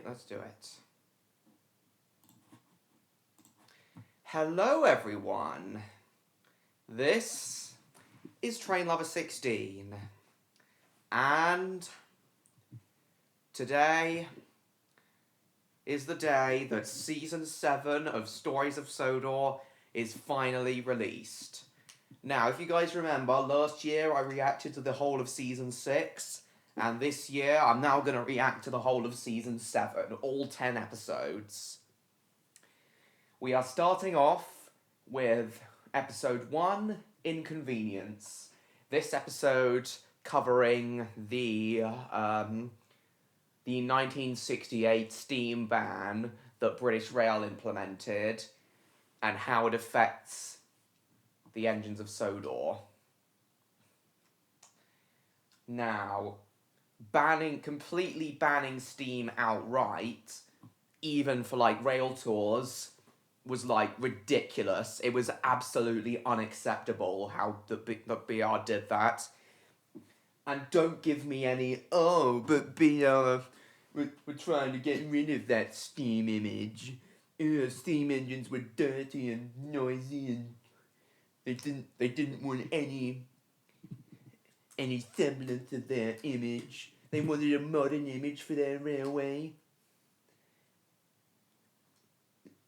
let's do it. Hello, everyone. This is Train Lover 16. And today is the day that Season 7 of Stories of Sodor is finally released. Now, if you guys remember, last year I reacted to the whole of Season 6, and this year I'm now going to react to the whole of Season 7, all 10 episodes. We are starting off with Episode 1, Inconvenience. This episode covering the 1968 steam ban that British Rail implemented and how it affects the engines of Sodor. Now, completely banning steam outright, even for rail tours, was ridiculous. It was absolutely unacceptable how the BR did that. And don't give me any, but BR, we're trying to get rid of that steam image. Steam engines were dirty and noisy, and they didn't want any semblance of their image. They wanted a modern image for their railway.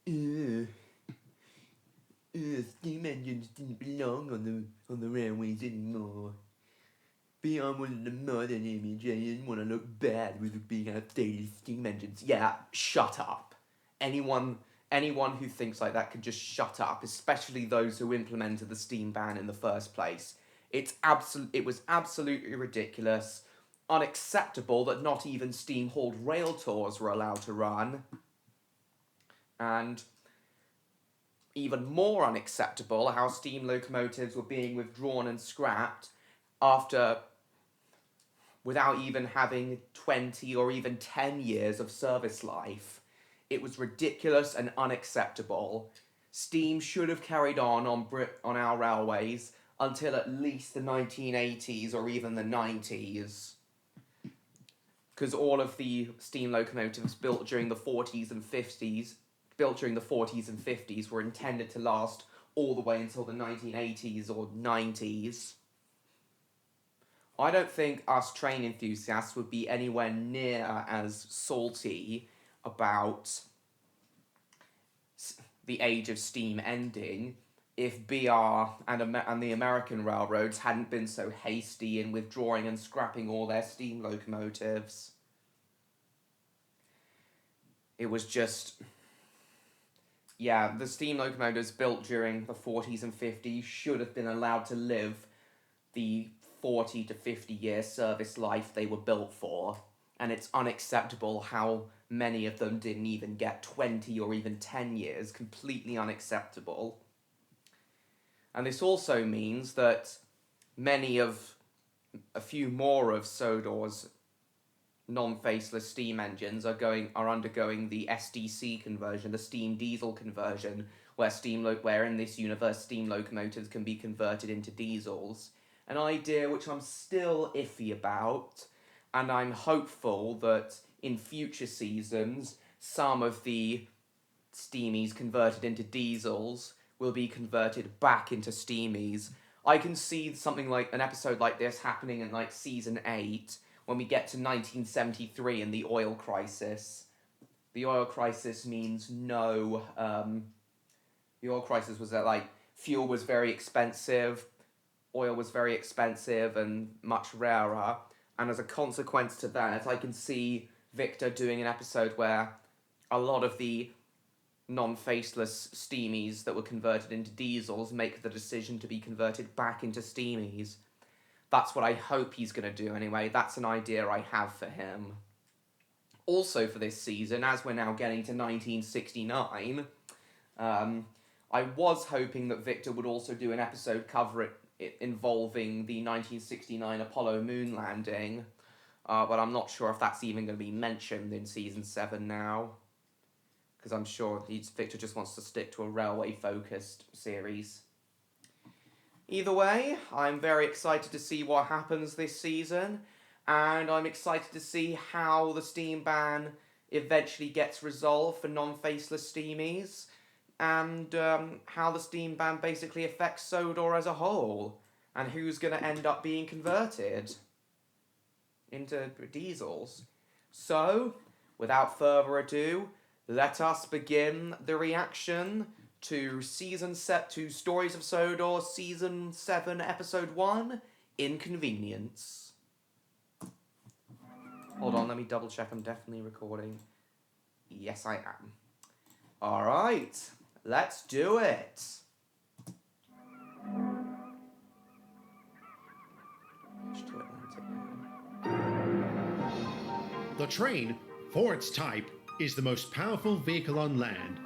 Steam engines didn't belong on the railways anymore. BR wanted a modern image. I didn't want to look bad with being outdated steam engines. Yeah, shut up. Anyone who thinks like that can just shut up, especially those who implemented the steam ban in the first place. It was absolutely ridiculous, unacceptable that not even steam-hauled rail tours were allowed to run, and even more unacceptable how steam locomotives were being withdrawn and scrapped without even having 20 or even 10 years of service life. It was ridiculous and unacceptable. Steam should have carried on our railways until at least the 1980s or even the 90s. Because all of the steam locomotives built during the 40s and 50s were intended to last all the way until the 1980s or 90s. I don't think us train enthusiasts would be anywhere near as salty about the age of steam ending if BR and the American railroads hadn't been so hasty in withdrawing and scrapping all their steam locomotives. It was just... Yeah, the steam locomotives built during the 40s and 50s should have been allowed to live the 40 to 50 year service life they were built for, and it's unacceptable how many of them didn't even get 20 or even 10 years. Completely unacceptable. And this also means that a few more of Sodor's non-faceless steam engines are undergoing the SDC conversion, the steam diesel conversion, where in this universe steam locomotives can be converted into diesels. An idea which I'm still iffy about, and I'm hopeful that in future seasons some of the steamies converted into diesels will be converted back into steamies. I can see something like an episode like this happening in season 8 when we get to 1973 and the oil crisis. The oil crisis means the oil crisis was that fuel was very expensive, oil was very expensive and much rarer, and as a consequence to that, I can see Victor doing an episode where a lot of the non-faceless steamies that were converted into diesels make the decision to be converted back into steamies. That's what I hope he's going to do anyway. That's an idea I have for him. Also for this season, as we're now getting to 1969, I was hoping that Victor would also do an episode involving the 1969 Apollo moon landing, but I'm not sure if that's even going to be mentioned in Season 7 now, because I'm sure Victor just wants to stick to a railway-focused series. Either way, I'm very excited to see what happens this season, and I'm excited to see how the steam ban eventually gets resolved for non-faceless steamies, and how the steam ban basically affects Sodor as a whole, and who's going to end up being converted into diesels. So, without further ado, let us begin the reaction to Stories of Sodor, Season 7, Episode 1, Inconvenience. Hold on, let me double check I'm definitely recording. Yes, I am. Alright, let's do it. The train, for its type, is the most powerful vehicle on land.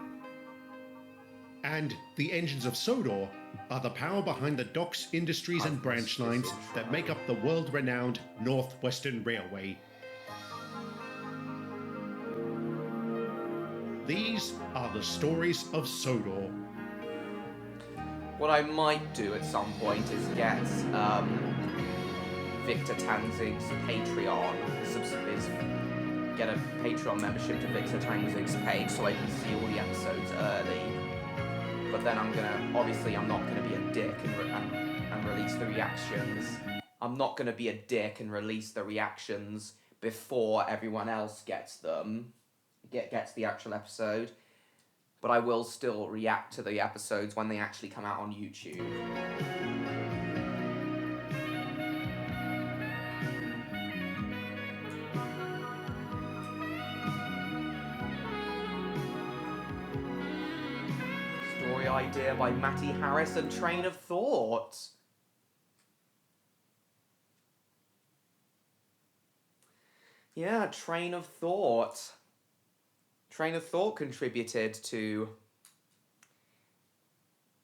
And the engines of Sodor are the power behind the docks, industries and branch lines that make up the world-renowned Northwestern Railway. These are the stories of Sodor. What I might do at some point is get Victor Tanzig's Patreon, get a Patreon membership to Victor Tanzig's page so I can see all the episodes early. But then I'm not gonna be a dick and release the reactions. I'm not gonna be a dick and release the reactions before everyone else gets them. Gets the actual episode. But I will still react to the episodes when they actually come out on YouTube. Story idea by Matty Harris and Train of Thought. Yeah, Train of Thought. Train of Thought contributed to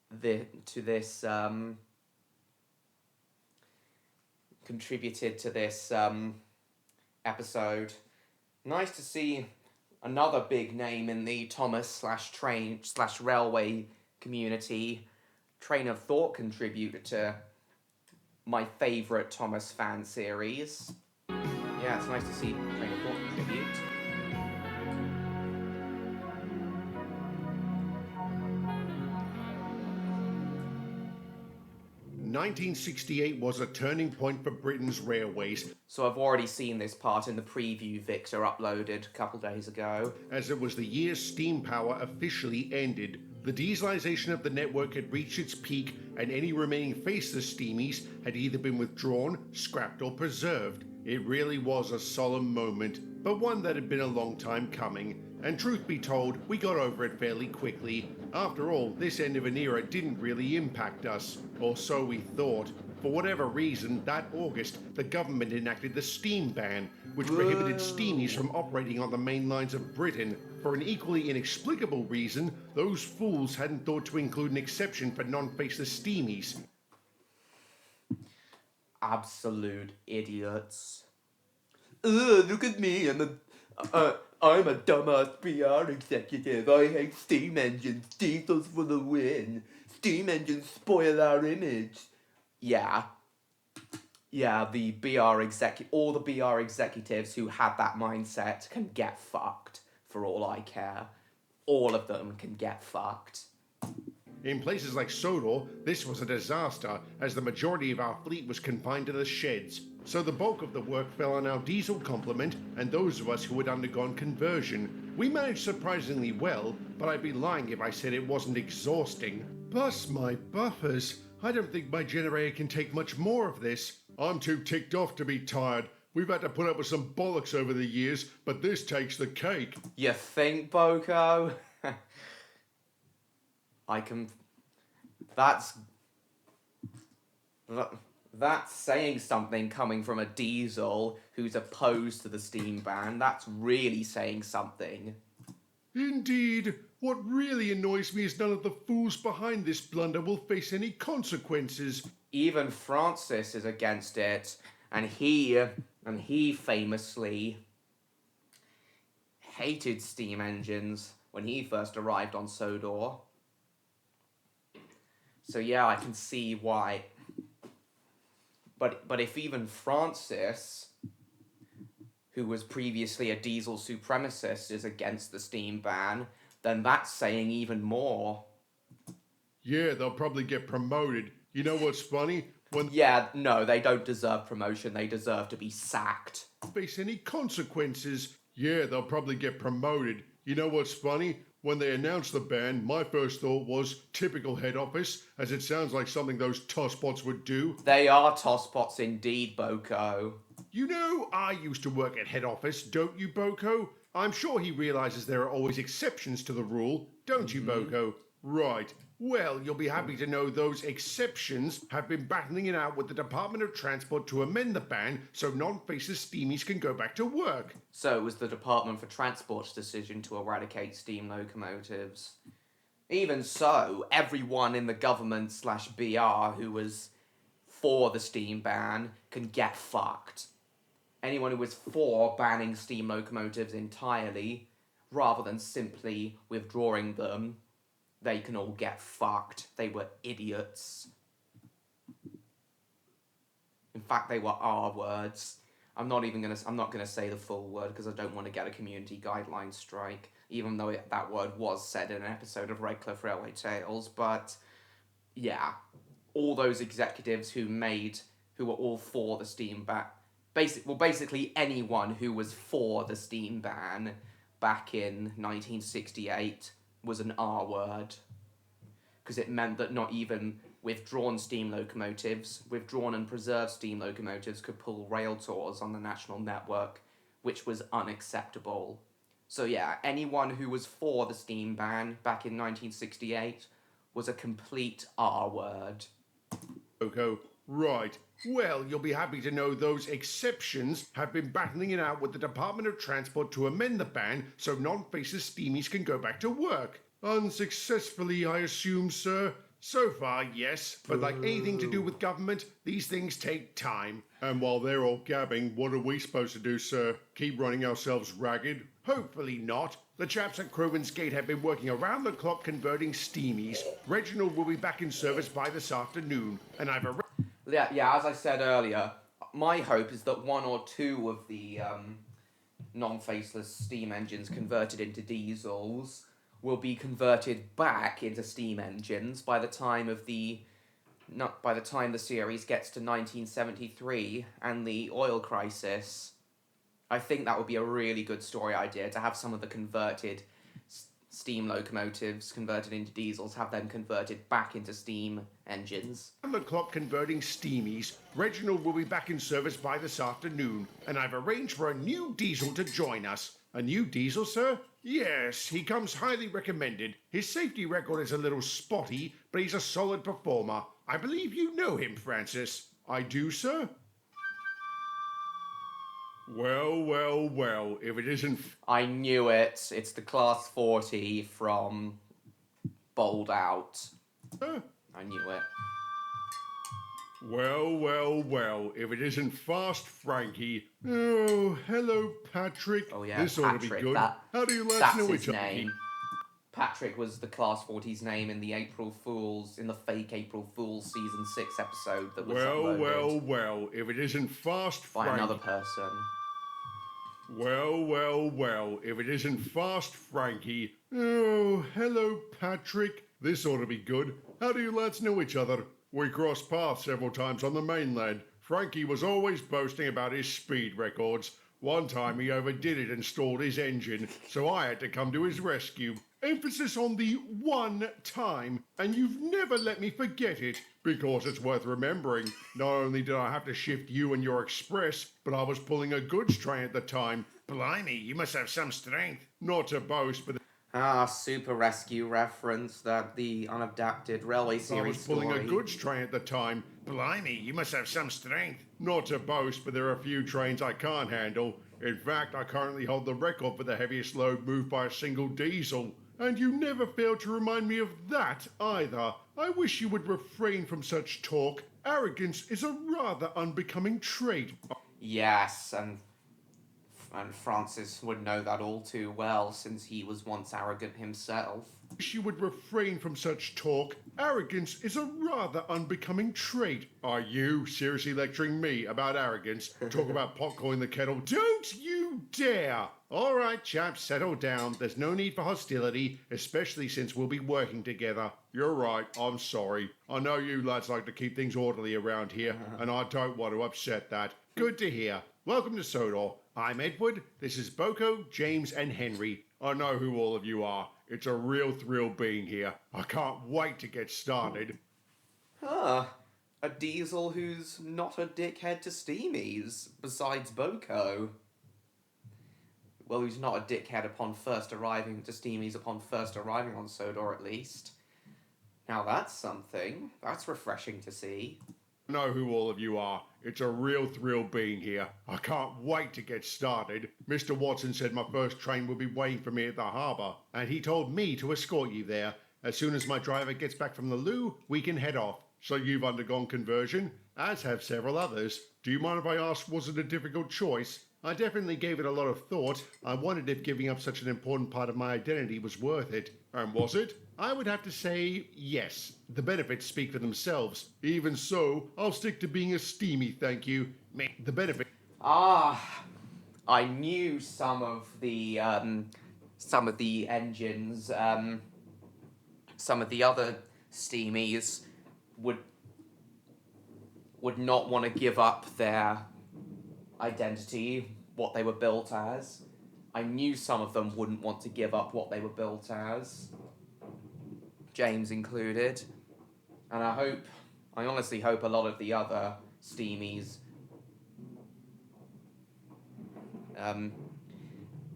this episode. Nice to see another big name in the Thomas/train/railway community. Train of Thought contributed to my favourite Thomas fan series. Yeah, it's nice to see Train of Thought contribute. 1968 was a turning point for Britain's railways. So I've already seen this part in the preview Victor uploaded a couple days ago. As it was the year steam power officially ended. The dieselization of the network had reached its peak, and any remaining faceless steamies had either been withdrawn, scrapped or preserved. It really was a solemn moment, but one that had been a long time coming. And truth be told, we got over it fairly quickly. After all, this end of an era didn't really impact us, or so we thought. For whatever reason, that August, the government enacted the steam ban, which prohibited steamies from operating on the main lines of Britain. For an equally inexplicable reason, those fools hadn't thought to include an exception for non-faceless steamies. Absolute idiots. Look at me, I'm a dumbass PR executive. I hate steam engines. Diesels for the win. Steam engines spoil our image. Yeah, all the BR executives who had that mindset can get fucked, for all I care. All of them can get fucked. In places like Sodor, this was a disaster, as the majority of our fleet was confined to the sheds. So the bulk of the work fell on our diesel complement and those of us who had undergone conversion. We managed surprisingly well, but I'd be lying if I said it wasn't exhausting. Bust my buffers. I don't think my generator can take much more of this. I'm too ticked off to be tired. We've had to put up with some bollocks over the years, but this takes the cake. You think, Boko? That's saying something coming from a diesel who's opposed to the steam ban. That's really saying something. Indeed. What really annoys me is none of the fools behind this blunder will face any consequences. Even Francis is against it, and he famously hated steam engines when he first arrived on Sodor. So yeah, I can see why. But if even Francis who was previously a diesel supremacist, is against the steam ban, then that's saying even more. Yeah, they'll probably get promoted. You know what's funny? When Yeah, no, they don't deserve promotion. They deserve to be sacked. they face any consequences, yeah, they'll probably get promoted. You know what's funny? When they announced the ban, my first thought was typical head office, as it sounds like something those tosspots would do. They are tosspots indeed, Boko. You know, I used to work at head office, don't you, Boko? I'm sure he realizes there are always exceptions to the rule, don't you, Boko? Right. Well, you'll be happy to know those exceptions have been battling it out with the Department of Transport to amend the ban so non-faceless steamies can go back to work. So it was the Department for Transport's decision to eradicate steam locomotives. Even so, everyone in the government / BR who was for the steam ban can get fucked. Anyone who was for banning steam locomotives entirely, rather than simply withdrawing them, they can all get fucked. They were idiots. In fact, they were R words. I'm not gonna say the full word because I don't want to get a community guideline strike, even though that word was said in an episode of Redcliffe Railway Tales. But yeah, all those executives who were all for the steam ban, basically anyone who was for the steam ban back in 1968 was an R word, because it meant that not even withdrawn and preserved steam locomotives could pull rail tours on the national network, which was unacceptable. So yeah, anyone who was for the steam ban back in 1968 was a complete R word. Boko. Right. Well, you'll be happy to know those exceptions have been battling it out with the Department of Transport to amend the ban so non-faceless steamies can go back to work. Unsuccessfully, I assume, sir? So far, yes, but like anything to do with government, these things take time. And while they're all gabbing, what are we supposed to do, sir? Keep running ourselves ragged? Hopefully not. The chaps at Crowens Gate have been working around the clock converting steamies. Reginald will be back in service by this afternoon, and I've arranged... Yeah, as I said earlier, my hope is that one or two of the non-faceless steam engines converted into diesels will be converted back into steam engines by the time the series gets to 1973 and the oil crisis. I think that would be a really good story idea, to have some of the converted steam locomotives converted into diesels, have them converted back into steam engines. On the clock converting steamies, Reginald will be back in service by this afternoon, and I've arranged for a new diesel to join us. A new diesel, sir? Yes, he comes highly recommended. His safety record is a little spotty, but he's a solid performer. I believe you know him, Francis. I do, sir? Well, if it isn't... I knew it. It's the Class 40 from Bowled Out. I knew it. Well, if it isn't Fast Frankie. Oh, hello, Patrick. Oh yeah, this Patrick, ought to be good. How do you lads that's know his each other? name. Patrick was the Class 40's name in the fake April Fool's season 6 episode that was uploaded Well, if it isn't Fast by Frankie. another person. Well, if it isn't Fast Frankie. Oh, hello, Patrick. This ought to be good. How do you lads know each other? We crossed paths several times on the mainland. Frankie was always boasting about his speed records. One time he overdid it and stalled his engine, so I had to come to his rescue. Emphasis on the one time, and you've never let me forget it, because it's worth remembering. Not only did I have to shift you and your express, but I was pulling a goods train at the time. Blimey, you must have some strength. Not to boast, but... Super Rescue reference, that the unadapted railway series I was pulling story. a goods train at the time. Blimey, you must have some strength. Not to boast, but there are a few trains I can't handle. In fact, I currently hold the record for the heaviest load moved by a single diesel. And you never fail to remind me of that, either. I wish you would refrain from such talk. Arrogance is a rather unbecoming trait. Yes, and Francis would know that all too well, since he was once arrogant himself. I wish you would refrain from such talk. Arrogance is a rather unbecoming trait. Are you seriously lecturing me about arrogance? Talk about pot calling the kettle. Don't you you dare! All right, chaps, settle down. There's no need for hostility, especially since we'll be working together. You're right, I'm sorry. I know you lads like to keep things orderly around here, and I don't want to upset that. Good to hear. Welcome to Sodor. I'm Edward. This is Boko, James, and Henry. I know who all of you are. It's a real thrill being here. I can't wait to get started. A diesel who's not a dickhead to steamies, besides Boko. Well, who's not a dickhead upon first arriving to steamies upon first arriving on Sodor, at least. Now that's something. That's refreshing to see. I know who all of you are. It's a real thrill being here. I can't wait to get started. Mr. Watson said my first train will be waiting for me at the harbour, and he told me to escort you there. As soon as my driver gets back from the loo, we can head off. So you've undergone conversion, as have several others. Do you mind if I ask, was it a difficult choice? I definitely gave it a lot of thought. I wondered if giving up such an important part of my identity was worth it. And was it? I would have to say yes. The benefits speak for themselves. Even so, I'll stick to being a steamy, thank you. The benefit... I knew some of the engines, some of the other steamies would not want to give up their identity, what they were built as. I knew some of them wouldn't want to give up what they were built as, James included. And I honestly hope a lot of the other steamies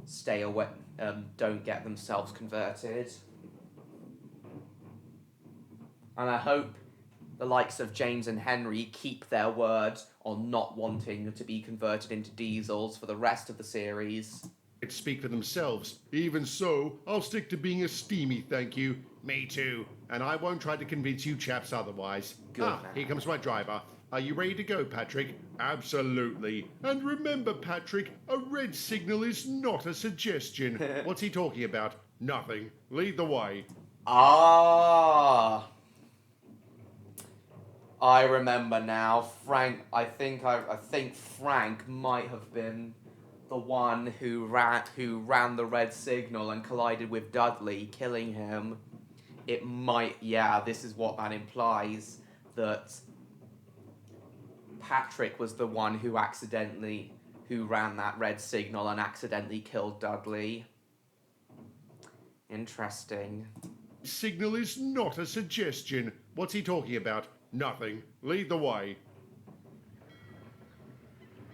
stay away, don't get themselves converted. And I hope the likes of James and Henry keep their word on not wanting to be converted into diesels for the rest of the series. Speak for themselves. Even so, I'll stick to being a steamy, thank you. Me too. And I won't try to convince you chaps otherwise. Good man. Here comes my driver. Are you ready to go, Patrick? Absolutely. And remember, Patrick, a red signal is not a suggestion. What's he talking about? Nothing. Lead the way. I remember now. Frank, I think Frank might have been the one who ran the red signal and collided with Dudley, killing him. This is what that implies, that Patrick was the one who ran that red signal and accidentally killed Dudley. Interesting. Signal is not a suggestion. What's he talking about? Nothing. Lead the way.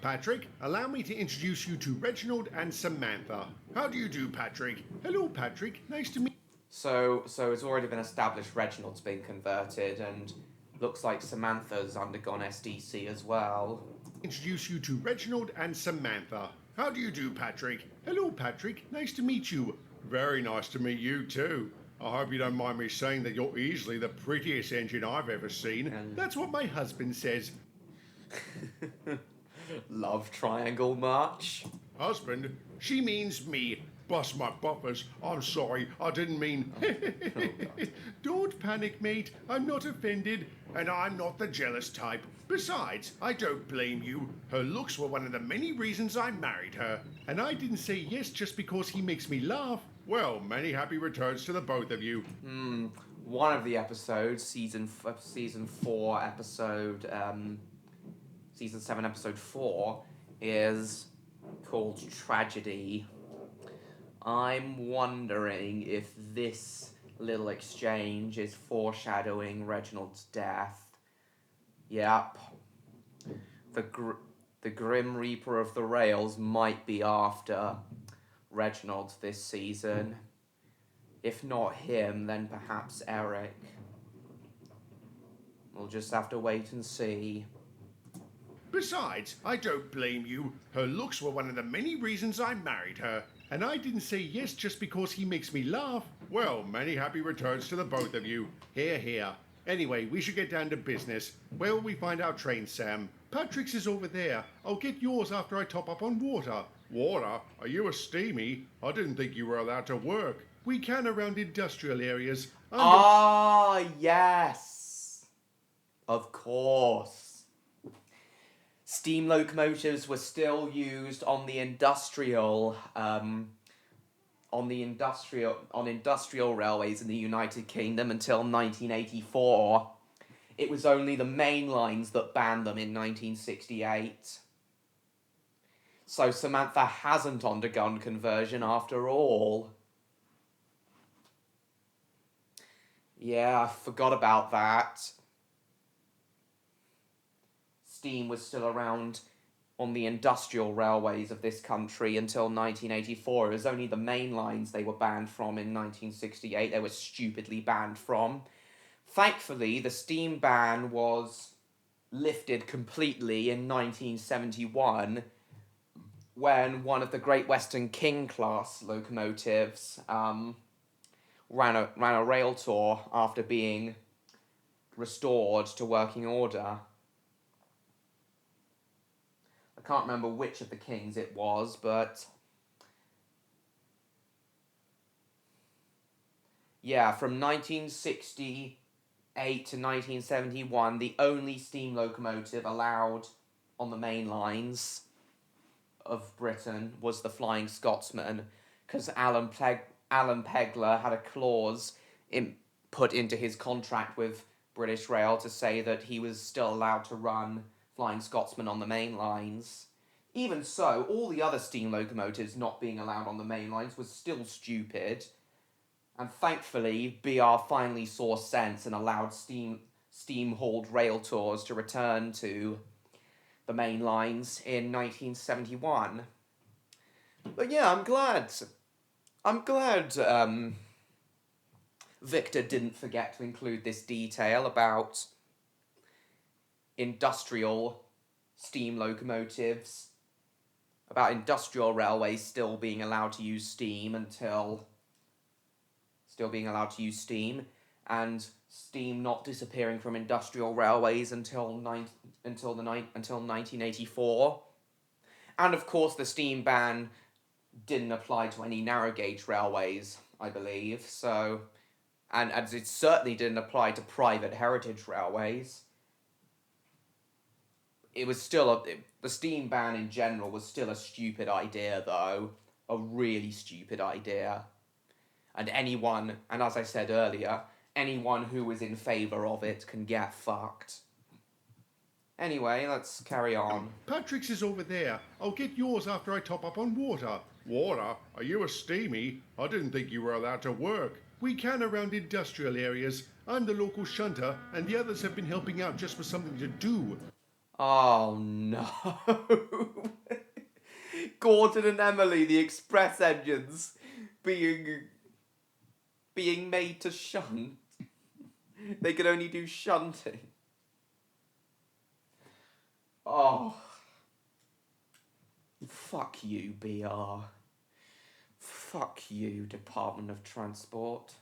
Patrick, allow me to introduce you to Reginald and Samantha. How do you do, Patrick? Hello, Patrick. Nice to meet you. So it's already been established Reginald's been converted, and looks like Samantha's undergone SDC as well. Introduce you to Reginald and Samantha. How do you do, Patrick? Hello, Patrick. Nice to meet you. Very nice to meet you, too. I hope you don't mind me saying that you're easily the prettiest engine I've ever seen. That's what my husband says. Love triangle much? Husband? She means me. Bust my buffers. I'm sorry, I didn't mean... Don't panic, mate. I'm not offended, and I'm not the jealous type. Besides, I don't blame you. Her looks were one of the many reasons I married her. And I didn't say yes just because he makes me laugh. Well, many happy returns to the both of you. One of the episodes, season 4 episode, season 7 episode 4, is called Tragedy. I'm wondering if this little exchange is foreshadowing Reginald's death. Yep. The Grim Reaper of the Rails might be after Reginald this season. If not him, then perhaps Eric. We'll just have to wait and see. Besides, I don't blame you. Her looks were one of the many reasons I married her. And I didn't say yes just because he makes me laugh. Well, many happy returns to the both of you. Hear, hear. Anyway, we should get down to business. Where will we find our train, Sam? Patrick's is over there. I'll get yours after I top up on water. Water? Are you a steamy? I didn't think you were allowed to work. We can around industrial areas. Yes. Of course. Steam locomotives were still used on the industrial railways in the United Kingdom until 1984. It was only the main lines that banned them in 1968. So Samantha hasn't undergone conversion after all. Yeah, I forgot about that. Steam was still around on the industrial railways of this country until 1984. It was only the main lines they were banned from in 1968. They were stupidly banned from. Thankfully, the steam ban was lifted completely in 1971 when one of the Great Western King class locomotives ran a rail tour after being restored to working order. I can't remember which of the Kings it was, but yeah, from 1968 to 1971, the only steam locomotive allowed on the main lines of Britain was the Flying Scotsman, because Alan Pegler had a clause put into his contract with British Rail to say that he was still allowed to run Flying Scotsman on the main lines. Even so, all the other steam locomotives not being allowed on the main lines was still stupid. And thankfully, BR finally saw sense and allowed steam-hauled rail tours to return to the main lines in 1971. But yeah, I'm glad Victor didn't forget to include this detail about industrial steam locomotives, about industrial railways still being allowed to use steam, and steam not disappearing from industrial railways until 1984. And of course, the steam ban didn't apply to any narrow gauge railways, I believe. So, and as it certainly didn't apply to private heritage railways. It was still the steam ban in general was still a stupid idea, though. A really stupid idea. And as I said earlier, anyone who was in favour of it can get fucked. Anyway, let's carry on. Patrick's is over there. I'll get yours after I top up on water. Water? Are you a steamy? I didn't think you were allowed to work. We can around industrial areas. I'm the local shunter, and the others have been helping out just for something to do. Oh no. Gordon and Emily, the express engines, being made to shunt. They could only do shunting. Oh. Fuck you, BR. Fuck you, Department of Transport.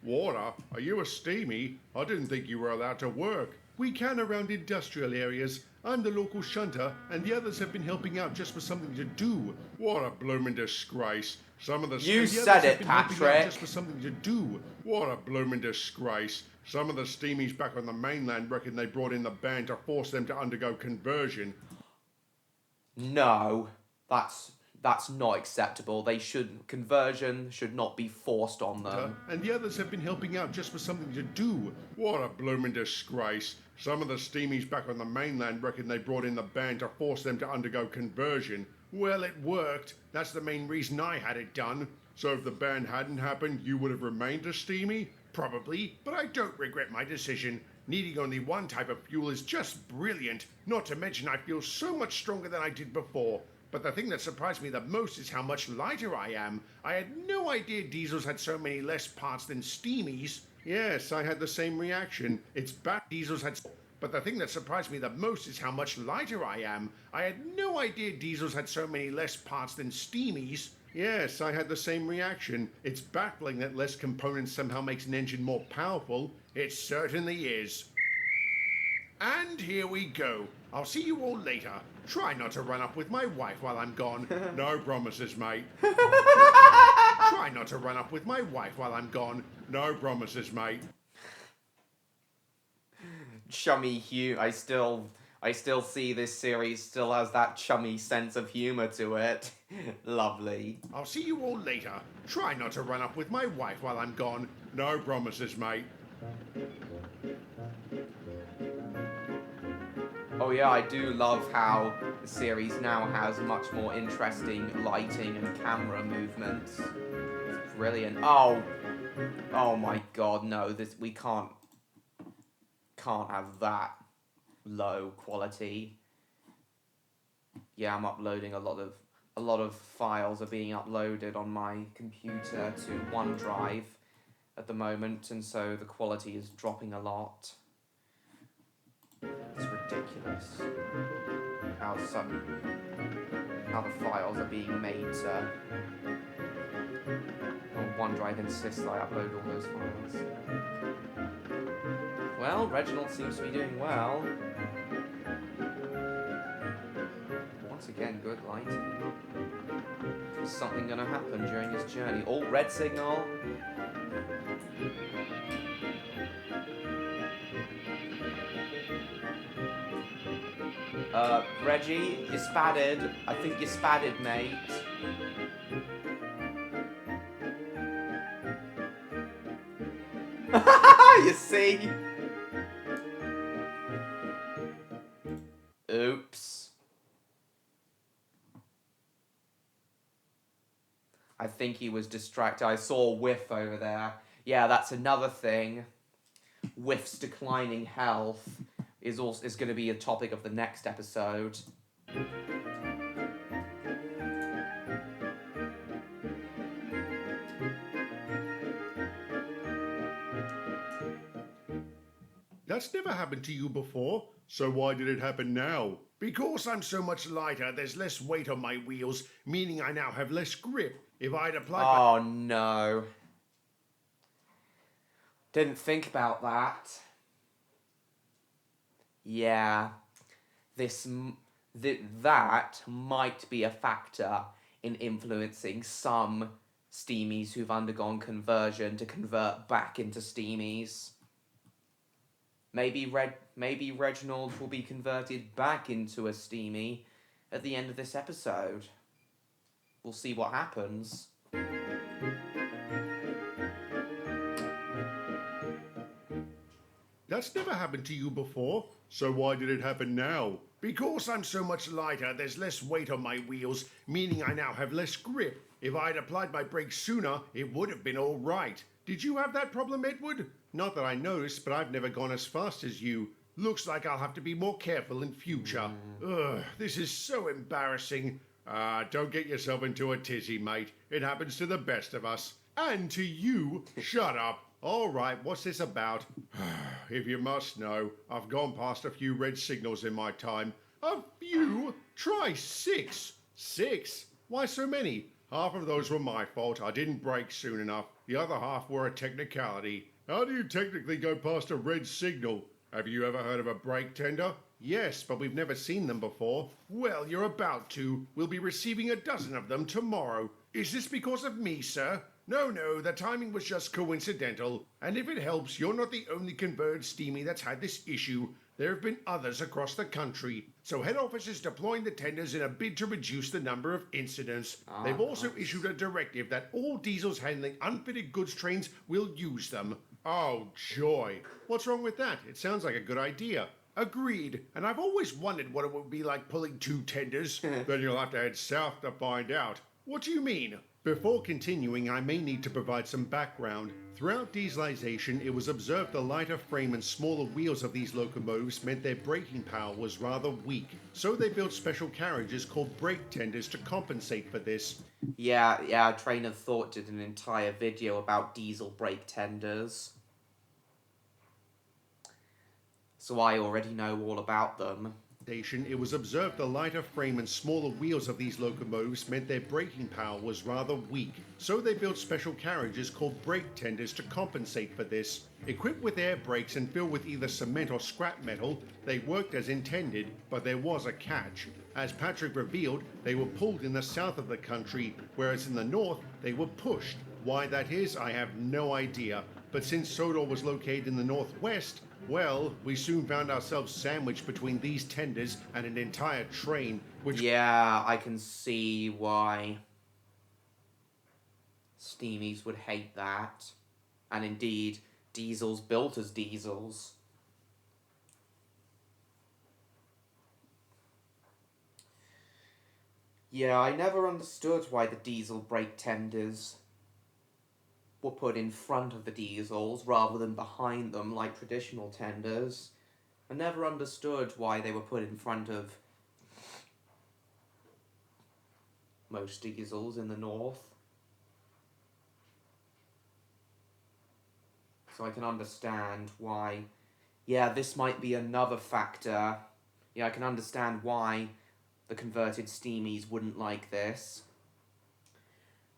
Water? Are you a steamy? I didn't think you were allowed to work. We can around industrial areas. I'm the local shunter, and the others have been helping out just for something to do. What a bloomin' disgrace. You said it, Patrick. Just for something to do. What a bloomin' disgrace. Some of the steamies back on the mainland reckon they brought in the ban to force them to undergo conversion. No, that's not acceptable. Conversion should not be forced on them. And the others have been helping out just for something to do. What a bloomin' disgrace. Some of the steamies back on the mainland reckon they brought in the ban to force them to undergo conversion. Well, it worked. That's the main reason I had it done. So if the ban hadn't happened, you would have remained a steamy? Probably, but I don't regret my decision. Needing only one type of fuel is just brilliant. Not to mention I feel so much stronger than I did before. But the thing that surprised me the most is how much lighter I am. I had no idea diesels had so many less parts than steamies. Yes, I had the same reaction. Diesels had... But the thing that surprised me the most is how much lighter I am. I had no idea diesels had so many less parts than steamies. Yes, I had the same reaction. It's baffling that less components somehow makes an engine more powerful. It certainly is. And here we go. I'll see you all later. Try not to run up with my wife while I'm gone. No promises, mate. Try not to run up with my wife while I'm gone. No promises, mate. Chummy Hugh, I still I still see this series still has that chummy sense of humor to it. Lovely. I'll see you all later. Try not to run up with my wife while I'm gone. No promises, mate. Oh yeah, I do love how the series now has much more interesting lighting and camera movements. It's brilliant. Oh my god, no, we can't have that low quality. Yeah, I'm uploading a lot of files are being uploaded on my computer to OneDrive at the moment, and so the quality is dropping a lot. It's ridiculous how the files are being made to. OneDrive insists that I upload all those files. Well, Reginald seems to be doing well. Once again, good lighting. Is something gonna happen during his journey? Oh, red signal! Reggie, you spatted. I think you spatted, mate. You see? Oops. I think he was distracted. I saw a whiff over there. Yeah, that's another thing. Whiff's declining health is going to be a topic of the next episode. That's never happened to you before, so why did it happen now? Because I'm so much lighter, there's less weight on my wheels, meaning I now have less grip. If I'd applied Oh no. Didn't think about that. Yeah. That might be a factor in influencing some steamies who've undergone conversion to convert back into steamies. Maybe Reginald will be converted back into a steamy at the end of this episode. We'll see what happens. That's never happened to you before, so why did it happen now? Because I'm so much lighter, there's less weight on my wheels, meaning I now have less grip. If I'd applied my brakes sooner, it would have been all right. Did you have that problem, Edward? Not that I noticed, but I've never gone as fast as you. Looks like I'll have to be more careful in future. Ugh, this is so embarrassing. Don't get yourself into a tizzy, mate. It happens to the best of us. And to you. Shut up. All right, what's this about? If you must know, I've gone past a few red signals in my time. A few? Try 6. 6? Why so many? Half of those were my fault. I didn't brake soon enough. The other half were a technicality. How do you technically go past a red signal? Have you ever heard of a brake tender? Yes, but we've never seen them before. Well, you're about to. We'll be receiving a dozen of them tomorrow. Is this because of me, sir? No, the timing was just coincidental. And if it helps, you're not the only converted steamy that's had this issue. There have been others across the country. So head office is deploying the tenders in a bid to reduce the number of incidents. They've also issued a directive that all diesels handling unfitted goods trains will use them. Oh, joy. What's wrong with that? It sounds like a good idea. Agreed. And I've always wondered what it would be like pulling 2 tenders. Then you'll have to head south to find out. What do you mean? Before continuing, I may need to provide some background. Throughout dieselization, it was observed the lighter frame and smaller wheels of these locomotives meant their braking power was rather weak. So they built special carriages called brake tenders to compensate for this. Yeah, Train of Thought did an entire video about diesel brake tenders. So I already know all about them. It was observed the lighter frame and smaller wheels of these locomotives meant their braking power was rather weak, so they built special carriages called brake tenders to compensate for this. Equipped with air brakes and filled with either cement or scrap metal, they worked as intended, but there was a catch. As Patrick revealed, they were pulled in the south of the country, whereas in the north, they were pushed. Why that is, I have no idea, but since Sodor was located in the northwest, Well, we soon found ourselves sandwiched between these tenders and an entire train, which... Yeah, I can see why steamies would hate that. And indeed, diesels built as diesels. Yeah, I never understood why the diesel brake tenders were put in front of the diesels rather than behind them like traditional tenders. I never understood why they were put in front of most diesels in the north. So I can understand why. Yeah, this might be another factor. Yeah, I can understand why the converted steamies wouldn't like this.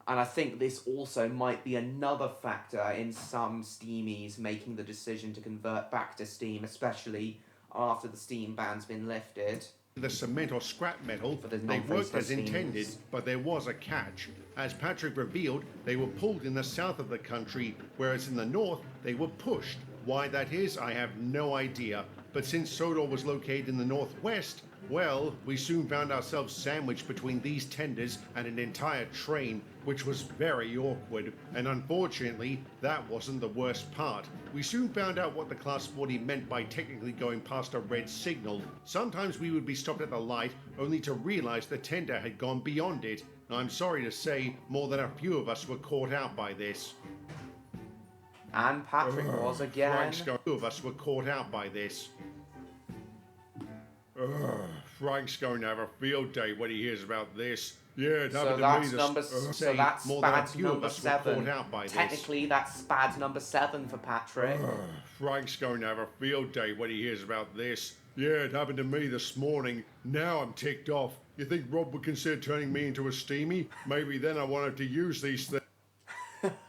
And I think this also might be another factor in some steamies making the decision to convert back to steam, especially after the steam ban's been lifted. The cement or scrap metal, For the they worked as non-faceless intended, steamers. but there was a catch. As Patrick revealed, they were pulled in the south of the country, whereas in the north, they were pushed. Why that is, I have no idea. But since Sodor was located in the northwest, well, we soon found ourselves sandwiched between these tenders and an entire train, which was very awkward. And unfortunately, that wasn't the worst part. We soon found out what the Class 40 meant by technically going past a red signal. Sometimes we would be stopped at the light, only to realize the tender had gone beyond it. I'm sorry to say, more than a few of us were caught out by this. And Patrick was again. Few of us were caught out by this. Frank's going to have a field day when he hears about this. Yeah, it happened So to me. that's More than a spad few of number us were 7. caught out by this. Technically, that's spad number 7 for Patrick. Frank's going to have a field day when he hears about this. Yeah, it happened to me this morning. Now I'm ticked off. You think Rob would consider turning me into a steamy? Maybe then I wanted to use these things.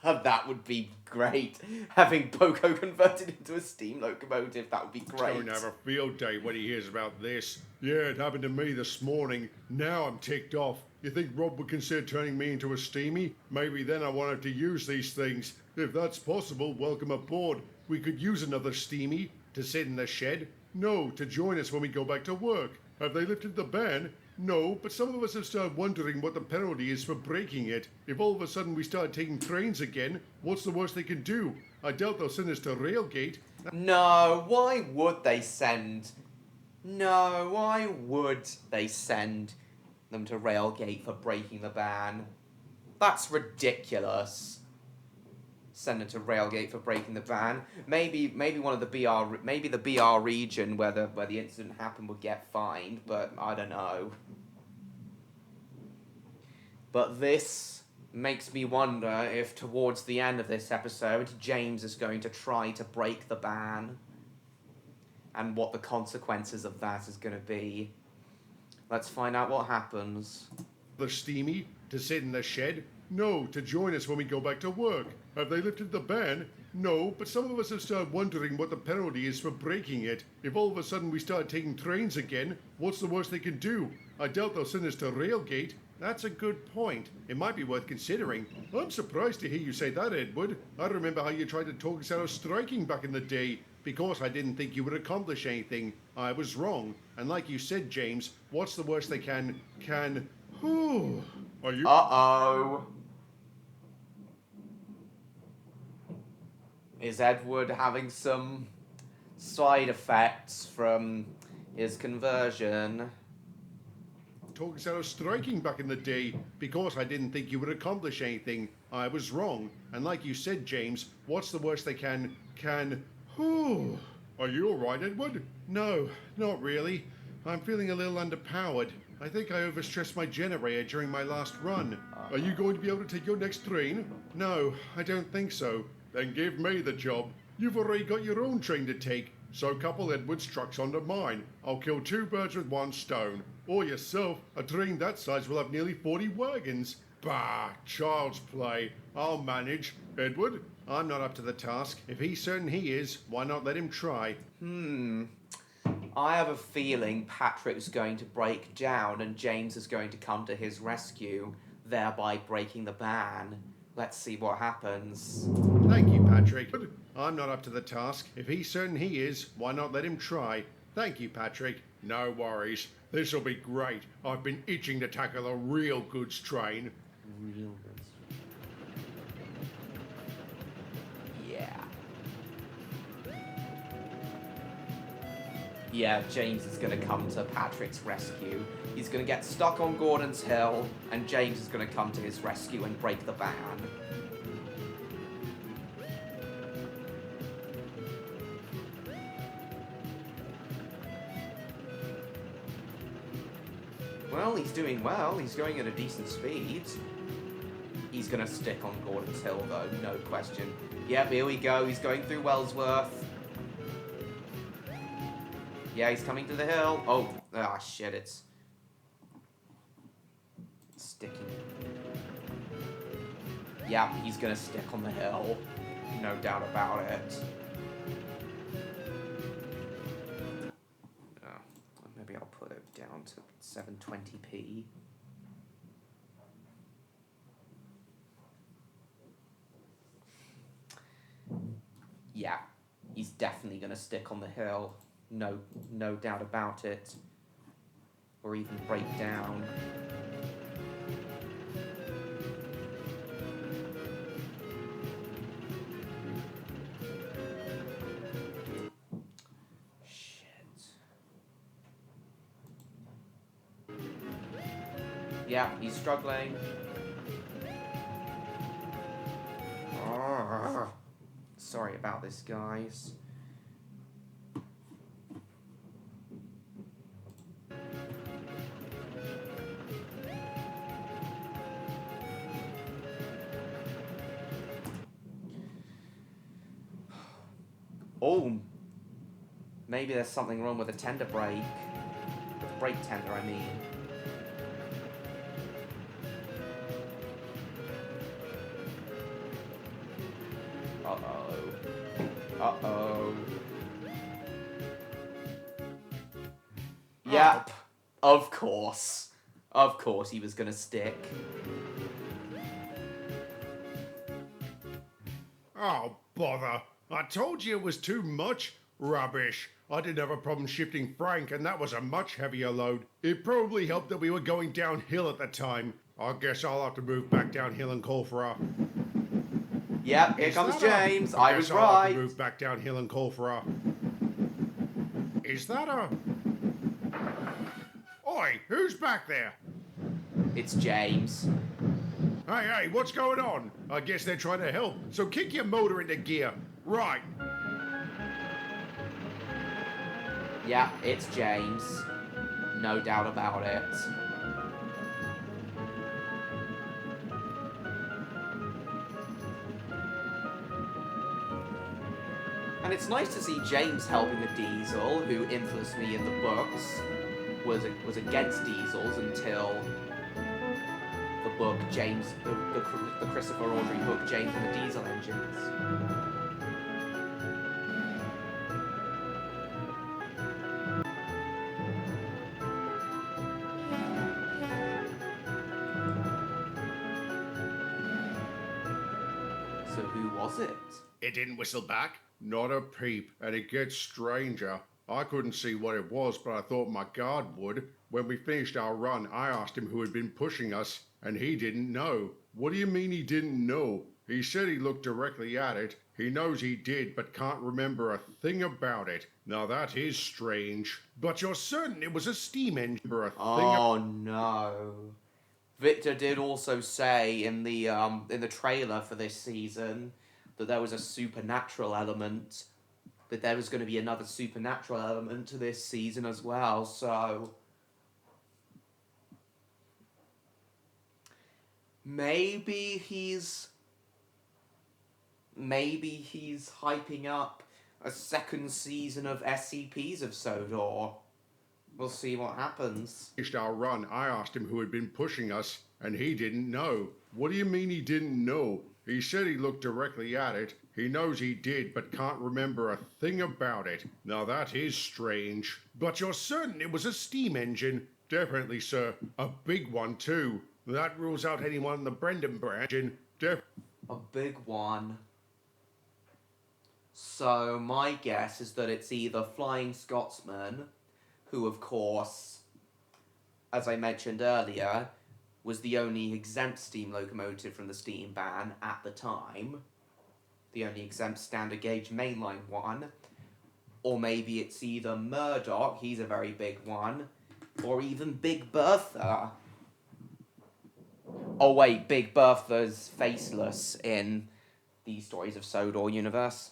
That would be great. Having Poco converted into a steam locomotive, that would be great. Going to have a field day when he hears about this. Yeah, it happened to me this morning. Now I'm ticked off. You think Rob would consider turning me into a steamy? Maybe then I wanted to use these things. If that's possible, welcome aboard. We could use another steamy. To sit in the shed? No, to join us when we go back to work. Have they lifted the ban? No, but some of us have started wondering what the penalty is for breaking it. If all of a sudden we start taking trains again, what's the worst they can do? I doubt they'll send us to Railgate. No, why would they send... No, why would they send them to Railgate for breaking the ban? That's ridiculous. Send them to Railgate for breaking the ban. Maybe one of the BR region where the incident happened would get fined, but I don't know. But this makes me wonder if towards the end of this episode, James is going to try to break the ban. And what the consequences of that is going to be. Let's find out what happens. The steamy? To sit in the shed? No, to join us when we go back to work. Have they lifted the ban? No, but some of us have started wondering what the penalty is for breaking it. If all of a sudden we start taking trains again, what's the worst they can do? I doubt they'll send us to Railgate. That's a good point. It might be worth considering. I'm surprised to hear you say that, Edward. I remember how you tried to talk us out of striking back in the day. Because I didn't think you would accomplish anything. I was wrong. And like you said, James, what's the worst they can... Whew. Are you... Uh-oh. Is Edward having some side effects from his conversion? Talk us out of striking back in the day. Because I didn't think you would accomplish anything. I was wrong. And like you said, James, what's the worst they can... Whew. Are you alright, Edward? No, not really. I'm feeling a little underpowered. I think I overstressed my generator during my last run. Are you going to be able to take your next train? No, I don't think so. Then give me the job. You've already got your own train to take, so couple Edward's trucks onto mine. I'll kill 2 birds with 1 stone. Or yourself, a train that size will have nearly 40 wagons. Bah, child's play. I'll manage. Edward, I'm not up to the task. If he's certain he is, why not let him try? I have a feeling Patrick's going to break down and James is going to come to his rescue, thereby breaking the ban. Let's see what happens. Thank you, Patrick. I'm not up to the task. If he's certain he is, why not let him try? Thank you, Patrick. No worries. This'll be great. I've been itching to tackle a real goods train. Real good. Yeah. Yeah, James is going to come to Patrick's rescue. He's going to get stuck on Gordon's hill, and James is going to come to his rescue and break the ban. Well, he's doing well. He's going at a decent speed. He's going to stick on Gordon's hill, though, no question. Yep, here we go. He's going through Wellsworth. Yeah, he's coming to the hill. Oh, ah, shit, it's sticking. Yeah, he's gonna stick on the hill. No doubt about it. Oh, maybe I'll put it down to 720p. Yeah, he's definitely gonna stick on the hill. No doubt about it. Or even break down. Shit. Yeah, he's struggling. Sorry about this, guys. Oh, maybe there's something wrong with the tender brake. With the brake tender, I mean. Uh-oh. Uh-oh. Yep. Of course. Of course he was gonna stick. Oh, bother. I told you it was too much. Rubbish. I didn't have a problem shifting Frank, and that was a much heavier load. It probably helped that we were going downhill at the time. I guess I'll have to move back downhill and call for a... Yep, here comes James. I was I'll have right. to move back downhill and call for a... Is that a... Oi, who's back there? It's James. Hey, what's going on? I guess they're trying to help, so kick your motor into gear. Right. Yeah, it's James. No doubt about it. And it's nice to see James helping a diesel who infamously in the books was against diesels until the book James, the Christopher Audrey book James and the Diesel Engines. So who was it? It didn't whistle back. Not a peep, and it gets stranger. I couldn't see what it was, but I thought my guard would. When we finished our run, I asked him who had been pushing us, and he didn't know. What do you mean he didn't know? He said he looked directly at it. He knows he did, but can't remember a thing about it. Now that is strange. But you're certain it was a steam engine or a thing? Oh no. Victor did also say in the trailer for this season that there was a supernatural element, that there was going to be another supernatural element to this season as well, so maybe he's hyping up a second season of SCPs of Sodor. We'll see what happens. Finished our run, I asked him who had been pushing us, and he didn't know. What do you mean he didn't know? He said he looked directly at it. He knows he did, but can't remember a thing about it. Now that is strange. But you're certain it was a steam engine? Definitely, sir. A big one, too. That rules out anyone in the Brendan branch. A big one. So my guess is that it's either Flying Scotsman, who of course, as I mentioned earlier, was the only exempt steam locomotive from the steam ban at the time. The only exempt standard gauge mainline one. Or maybe it's either Murdoch, he's a very big one, or even Big Bertha. Oh wait, Big Bertha's faceless in the Stories of Sodor universe.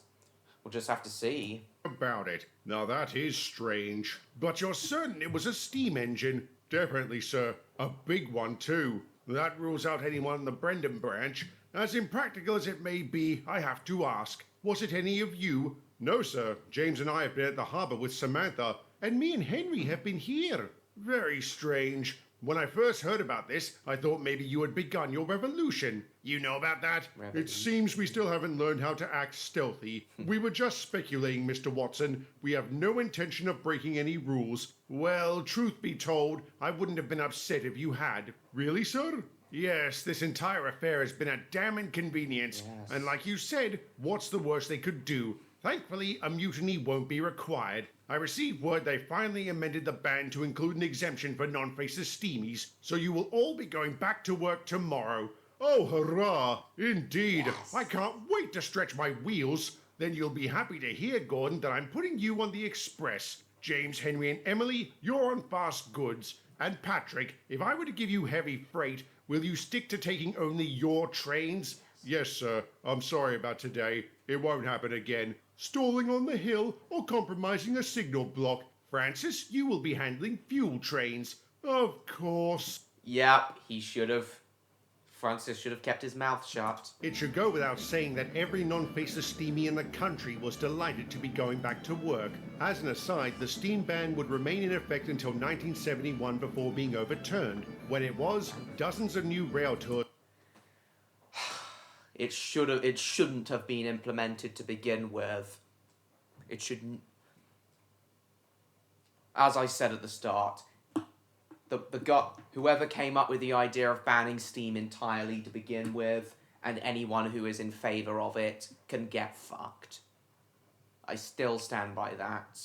We'll just have to see. About it. Now that is strange. But you're certain it was a steam engine? Definitely, sir. A big one, too. That rules out anyone in the Brendan branch. As impractical as it may be, I have to ask, was it any of you? No, sir. James and I have been at the harbour with Samantha, and me and Henry have been here. Very strange. When I first heard about this, I thought maybe you had begun your revolution. You know about that? It seems we still haven't learned how to act stealthy. We were just speculating, Mr. Watson. We have no intention of breaking any rules. Well, truth be told, I wouldn't have been upset if you had. Really, sir? Yes, this entire affair has been a damn inconvenience. Yes. And like you said, what's the worst they could do? Thankfully, a mutiny won't be required. I received word they finally amended the ban to include an exemption for non-faceless steamies, so you will all be going back to work tomorrow. Oh, hurrah! Indeed. Yes. I can't wait to stretch my wheels. Then you'll be happy to hear, Gordon, that I'm putting you on the express. James, Henry, and Emily, you're on fast goods. And Patrick, if I were to give you heavy freight, will you stick to taking only your trains? Yes, sir. I'm sorry about today. It won't happen again. Stalling on the hill or compromising a signal block. Francis, you will be handling fuel trains. Of course. Yep, he should have. Francis should have kept his mouth shut. It should go without saying that every non-faceless steamie in the country was delighted to be going back to work. As an aside, the steam ban would remain in effect until 1971 before being overturned. When it was, dozens of new rail tours. It shouldn't have been implemented to begin with. It shouldn't. As I said at the start, whoever came up with the idea of banning steam entirely to begin with, and anyone who is in favour of it, can get fucked. I still stand by that.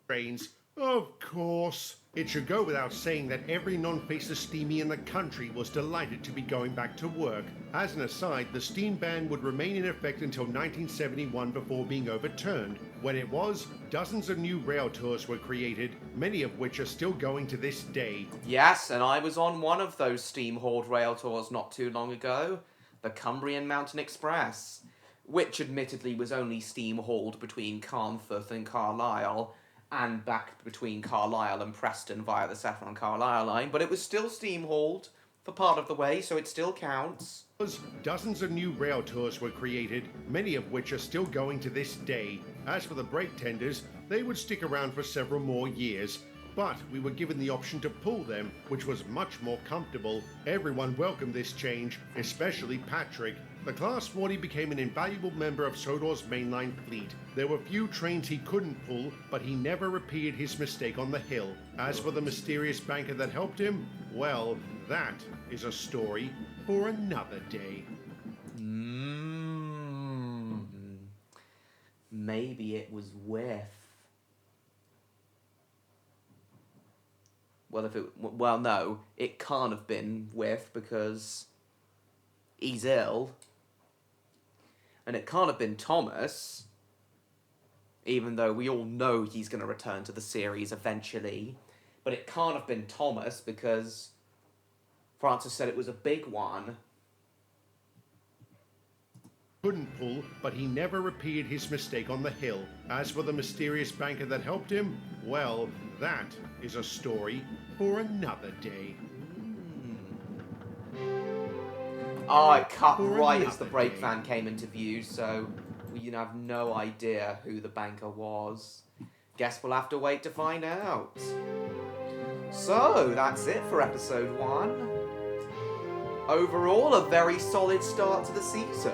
Trains. Of course. It should go without saying that every non-faceless steamie in the country was delighted to be going back to work. As an aside, the steam ban would remain in effect until 1971 before being overturned. When it was, dozens of new rail tours were created, many of which are still going to this day. Yes, and I was on one of those steam-hauled rail tours not too long ago, the Cumbrian Mountain Express, which admittedly was only steam-hauled between Carnforth and Carlisle, and back between Carlisle and Preston via the Saffron Carlisle line, but it was still steam-hauled for part of the way, so it still counts. Dozens of new rail tours were created, many of which are still going to this day. As for the brake tenders, they would stick around for several more years. But we were given the option to pull them, which was much more comfortable. Everyone welcomed this change, especially Patrick. The Class 40 became an invaluable member of Sodor's mainline fleet. There were few trains he couldn't pull, but he never repeated his mistake on the hill. As for the mysterious banker that helped him, well, that is a story for another day. Maybe it was Whiff. Well, no, it can't have been Whiff because he's ill. And it can't have been Thomas, even though we all know he's going to return to the series eventually. But it can't have been Thomas because Francis said it was a big one. Couldn't pull, but he never repeated his mistake on the hill. As for the mysterious banker that helped him, well, that is a story for another day. Oh, it cut For right as another the brake day. van came into view, so we have no idea who the banker was. Guess we'll have to wait to find out. So, that's it for episode 1. Overall, a very solid start to the season.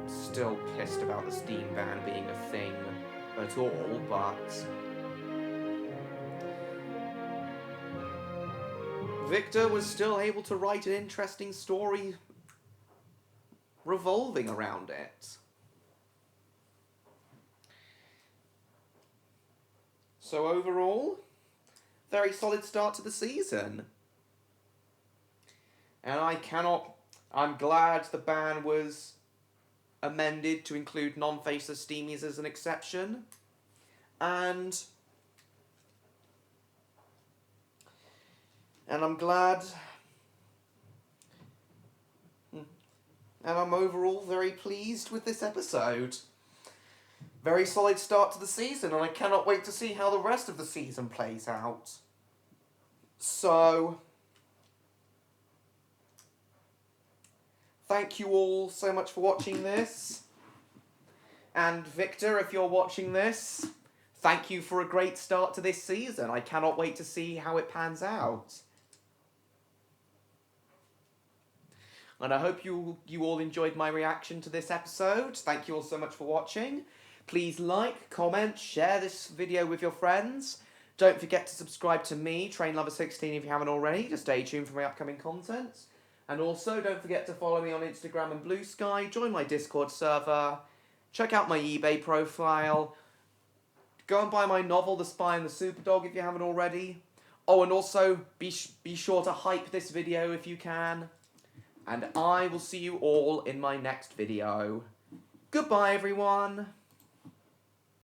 Still pissed about the steam ban being a thing at all, but Victor was still able to write an interesting story revolving around it. So overall, very solid start to the season. And I'm glad the ban was amended to include non-faceless steamies as an exception. And I'm glad, and I'm overall very pleased with this episode. Very solid start to the season, and I cannot wait to see how the rest of the season plays out. So, thank you all so much for watching this. And Victor, if you're watching this, thank you for a great start to this season. I cannot wait to see how it pans out. And I hope you all enjoyed my reaction to this episode. Thank you all so much for watching. Please like, comment, share this video with your friends. Don't forget to subscribe to me, TrainLover16, if you haven't already, to stay tuned for my upcoming content. And also, don't forget to follow me on Instagram and Blue Sky, join my Discord server, check out my eBay profile, go and buy my novel, The Spy and the Superdog, if you haven't already. Oh, and also, be sure to hype this video if you can. And I will see you all in my next video. Goodbye, everyone!